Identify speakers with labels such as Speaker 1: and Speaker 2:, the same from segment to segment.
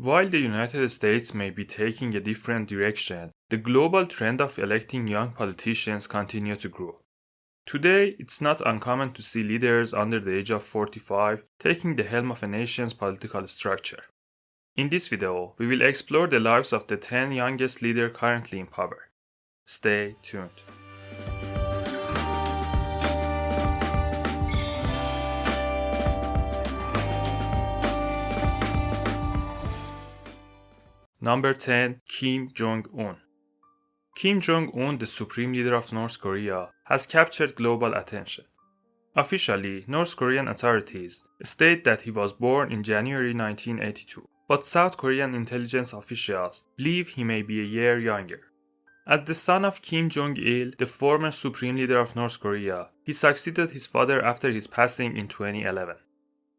Speaker 1: While the United States may be taking a different direction, the global trend of electing young politicians continues to grow. Today, it's not uncommon to see leaders under the age of 45 taking the helm of a nation's political structure. In this video, we will explore the lives of the 10 youngest leaders currently in power. Stay tuned. Number 10. Kim Jong Un. Kim Jong Un, the supreme leader of North Korea, has captured global attention. Officially, North Korean authorities state that he was born in January 1982, but South Korean intelligence officials believe he may be a year younger. As the son of Kim Jong-il, the former supreme leader of North Korea, he succeeded his father after his passing in 2011.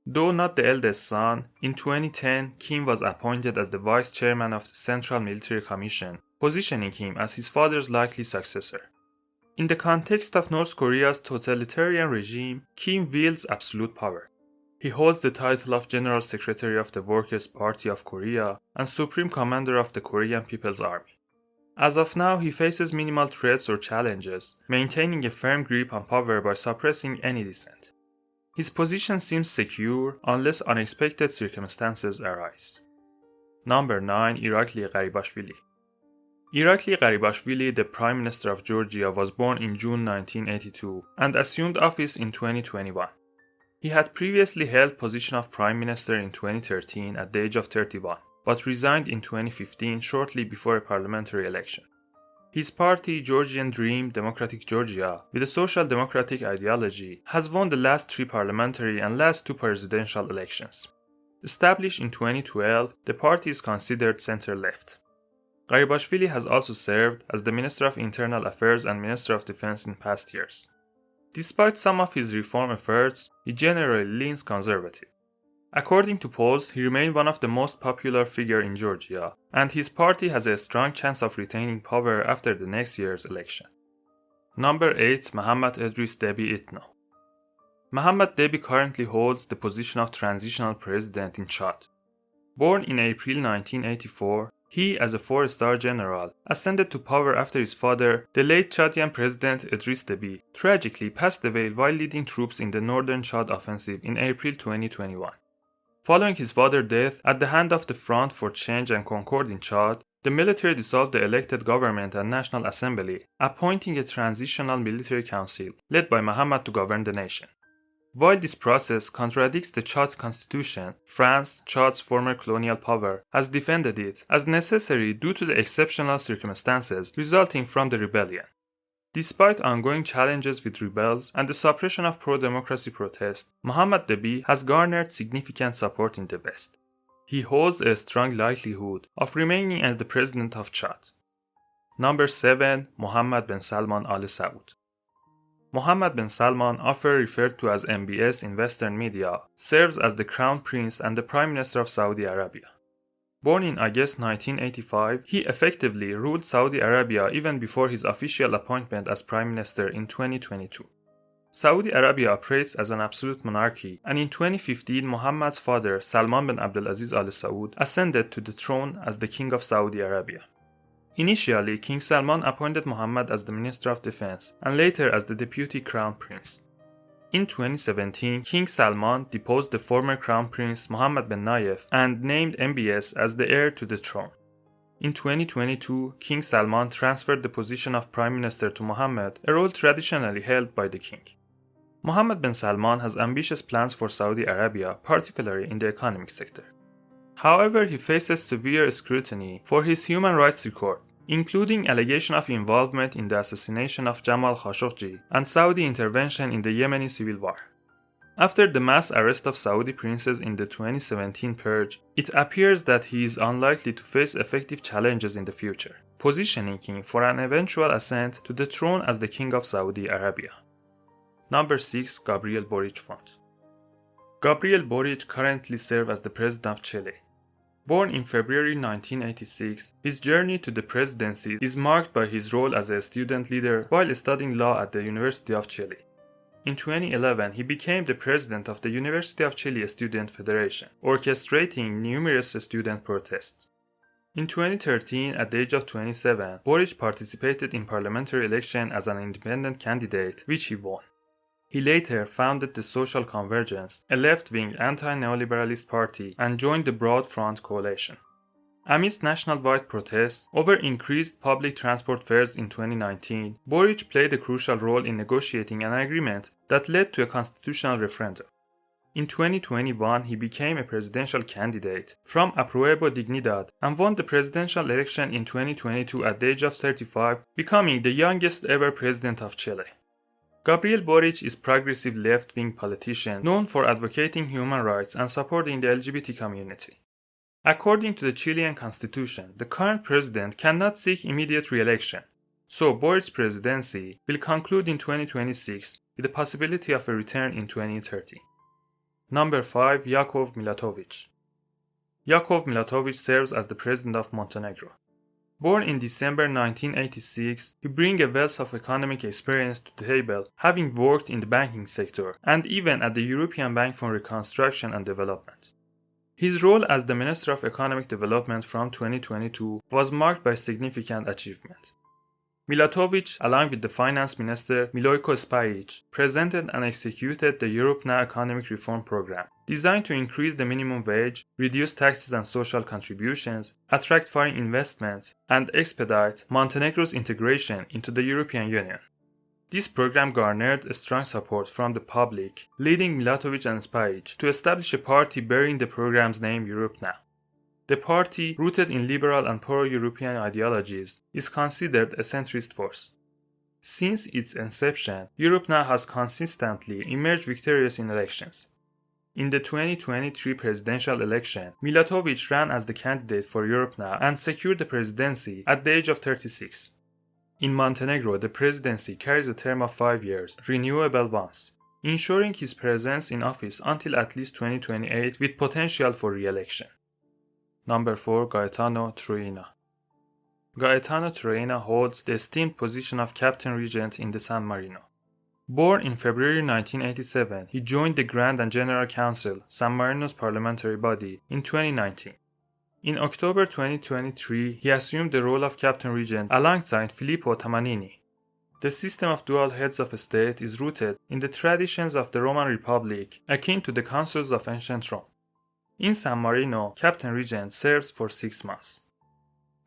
Speaker 1: Though not the eldest son, in 2010, Kim was appointed as the vice chairman of the Central Military Commission, positioning him as his father's likely successor. In the context of North Korea's totalitarian regime, Kim wields absolute power. He holds the title of General Secretary of the Workers' Party of Korea and Supreme Commander of the Korean People's Army. As of now, he faces minimal threats or challenges, maintaining a firm grip on power by suppressing any dissent. His position seems secure unless unexpected circumstances arise. Number 9. Irakli Garibashvili. Irakli Garibashvili, the Prime Minister of Georgia, was born in June 1982 and assumed office in 2021. He had previously held position of Prime Minister in 2013 at the age of 31, but resigned in 2015 shortly before a parliamentary election. His party, Georgian Dream Democratic Georgia, with a social democratic ideology, has won the last 3 parliamentary and last 2 presidential elections. Established in 2012, the party is considered center-left. Garibashvili has also served as the Minister of Internal Affairs and Minister of Defense in past years. Despite some of his reform efforts, he generally leans conservative. According to polls, he remained one of the most popular figures in Georgia, and his party has a strong chance of retaining power after the next year's election. Number 8. Mohammad Idris Deby Itno. Mohammad Deby currently holds the position of transitional president in Chad. Born in April 1984, he, as a 4-star general, ascended to power after his father, the late Chadian President Idris Deby, tragically passed away while leading troops in the northern Chad offensive in April 2021. Following his father's death at the hand of the Front for Change and Concord in Chad, the military dissolved the elected government and National Assembly, appointing a transitional military council led by Mohammad to govern the nation. While this process contradicts the Chad constitution, France, Chad's former colonial power, has defended it as necessary due to the exceptional circumstances resulting from the rebellion. Despite ongoing challenges with rebels and the suppression of pro-democracy protests, Mohammad Deby has garnered significant support in the West. He holds a strong likelihood of remaining as the president of Chad. Number 7. Mohammed bin Salman Al Saud. Mohammed bin Salman, often referred to as MBS in Western media, serves as the Crown Prince and the Prime Minister of Saudi Arabia. Born in August 1985, he effectively ruled Saudi Arabia even before his official appointment as Prime Minister in 2022. Saudi Arabia operates as an absolute monarchy, and in 2015, Mohammed's father, Salman bin Abdulaziz Al Saud, ascended to the throne as the King of Saudi Arabia. Initially, King Salman appointed Mohammed as the Minister of Defense and later as the Deputy Crown Prince. In 2017, King Salman deposed the former Crown Prince Mohammed bin Nayef and named MBS as the heir to the throne. In 2022, King Salman transferred the position of Prime Minister to Mohammed, a role traditionally held by the king. Mohammed bin Salman has ambitious plans for Saudi Arabia, particularly in the economic sector. However, he faces severe scrutiny for his human rights record, including allegation of involvement in the assassination of Jamal Khashoggi and Saudi intervention in the Yemeni civil war. After the mass arrest of Saudi princes in the 2017 purge, it appears that he is unlikely to face effective challenges in the future, positioning him for an eventual ascent to the throne as the King of Saudi Arabia. Number 6. Gabriel Borich. Gabriel Borich currently serves as the President of Chile. Born in February 1986, his journey to the presidency is marked by his role as a student leader while studying law at the University of Chile. In 2011, he became the president of the University of Chile Student Federation, orchestrating numerous student protests. In 2013, at the age of 27, Borich participated in parliamentary election as an independent candidate, which he won. He later founded the Social Convergence, a left-wing anti-neoliberalist party, and joined the Broad Front coalition. Amidst nationwide protests over increased public transport fares in 2019, Borich played a crucial role in negotiating an agreement that led to a constitutional referendum. In 2021, he became a presidential candidate from Apruebo Dignidad and won the presidential election in 2022 at the age of 35, becoming the youngest ever president of Chile. Gabriel Borich is a progressive left-wing politician known for advocating human rights and supporting the LGBT community. According to the Chilean constitution, the current president cannot seek immediate re-election, so Borich's presidency will conclude in 2026 with the possibility of a return in 2030. Number 5. Jakov Milatovic. Jakov Milatovic serves as the president of Montenegro. Born in December 1986, he brings a wealth of economic experience to the table, having worked in the banking sector and even at the European Bank for Reconstruction and Development. His role as the Minister of Economic Development from 2022 was marked by significant achievement. Milatovic, along with the Finance Minister Milo Djukanovic, presented and executed the Europe Now Economic Reform Program, designed to increase the minimum wage, reduce taxes and social contributions, attract foreign investments, and expedite Montenegro's integration into the European Union. This program garnered strong support from the public, leading Milatovic and Spajic to establish a party bearing the program's name Europe Now. The party, rooted in liberal and pro-European ideologies, is considered a centrist force. Since its inception, Europe Now has consistently emerged victorious in elections. In the 2023 presidential election, Milatovic ran as the candidate for Europe Now and secured the presidency at the age of 36. In Montenegro, the presidency carries a term of 5 years, renewable once, ensuring his presence in office until at least 2028 with potential for re-election. Number 4. Gaetano Troina. Gaetano Troina holds the esteemed position of Captain Regent in the San Marino. Born in February 1987, he joined the Grand and General Council, San Marino's parliamentary body, in 2019. In October 2023, he assumed the role of Captain Regent alongside Filippo Tamanini. The system of dual heads of state is rooted in the traditions of the Roman Republic, akin to the councils of ancient Rome. In San Marino, Captain Regent serves for 6 months.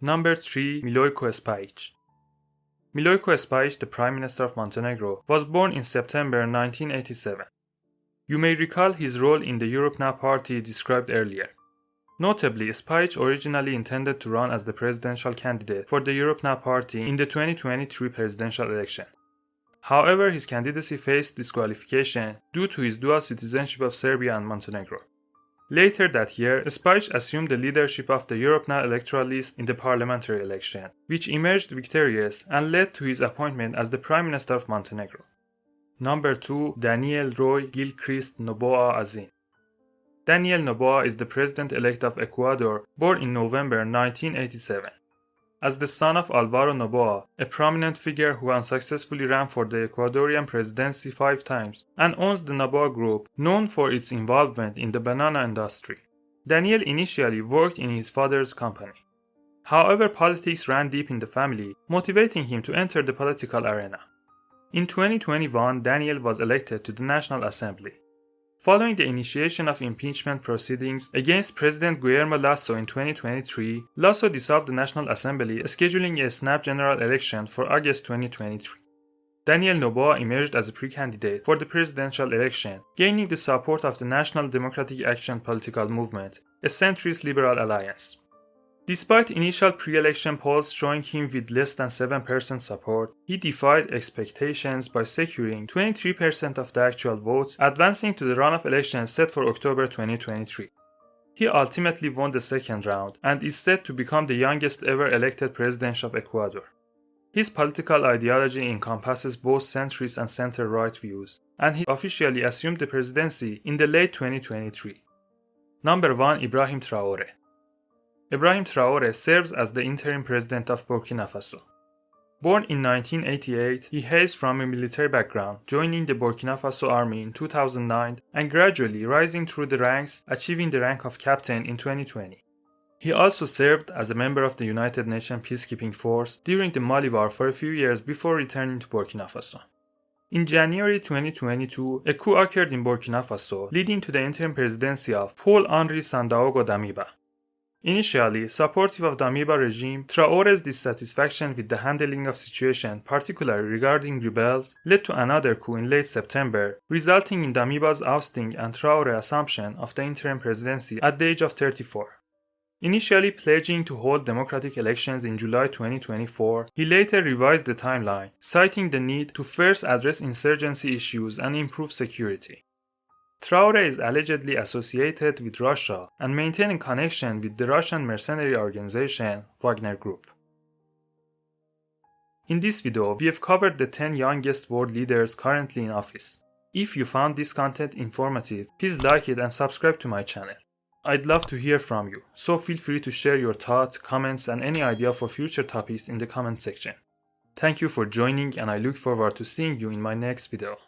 Speaker 1: Number 3. Milojko Spajic. Milojko Spajic, the Prime Minister of Montenegro, was born in September 1987. You may recall his role in the Europe Now party described earlier. Notably, Spajic originally intended to run as the presidential candidate for the Europe Now party in the 2023 presidential election. However, his candidacy faced disqualification due to his dual citizenship of Serbia and Montenegro. Later that year, Spajic assumed the leadership of the Europe Now electoral list in the parliamentary election, which emerged victorious and led to his appointment as the Prime Minister of Montenegro. Number 2. Daniel Roy Gilchrist Noboa Azin. Daniel Noboa is the president-elect of Ecuador, born in November 1987. As the son of Alvaro Noboa, a prominent figure who unsuccessfully ran for the Ecuadorian presidency 5 times and owns the Noboa Group, known for its involvement in the banana industry, Daniel initially worked in his father's company. However, politics ran deep in the family, motivating him to enter the political arena. In 2021, Daniel was elected to the National Assembly. Following the initiation of impeachment proceedings against President Guillermo Lasso in 2023, Lasso dissolved the National Assembly, scheduling a snap general election for August 2023. Daniel Noboa emerged as a pre-candidate for the presidential election, gaining the support of the National Democratic Action political movement, a centrist liberal alliance. Despite initial pre-election polls showing him with less than 7% support, he defied expectations by securing 23% of the actual votes, advancing to the runoff election set for October 2023. He ultimately won the second round and is said to become the youngest ever elected president of Ecuador. His political ideology encompasses both centrist and center-right views, and he officially assumed the presidency in the late 2023. Number 1. Ibrahim Traore. Ibrahim Traore serves as the interim president of Burkina Faso. Born in 1988, he hails from a military background, joining the Burkina Faso army in 2009 and gradually rising through the ranks, achieving the rank of captain in 2020. He also served as a member of the United Nations Peacekeeping Force during the Mali War for a few years before returning to Burkina Faso. In January 2022, a coup occurred in Burkina Faso, leading to the interim presidency of Paul-Henri Sandaogo Damiba. Initially supportive of Damiba regime, Traore's dissatisfaction with the handling of situation, particularly regarding rebels, led to another coup in late September, resulting in Damiba's ousting and Traore's assumption of the interim presidency at the age of 34. Initially pledging to hold democratic elections in July 2024, he later revised the timeline, citing the need to first address insurgency issues and improve security. Traore is allegedly associated with Russia and maintaining connection with the Russian mercenary organization Wagner Group. In this video, we have covered the 10 youngest world leaders currently in office. If you found this content informative, please like it and subscribe to my channel. I'd love to hear from you, so feel free to share your thoughts, comments, and any idea for future topics in the comment section. Thank you for joining, and I look forward to seeing you in my next video.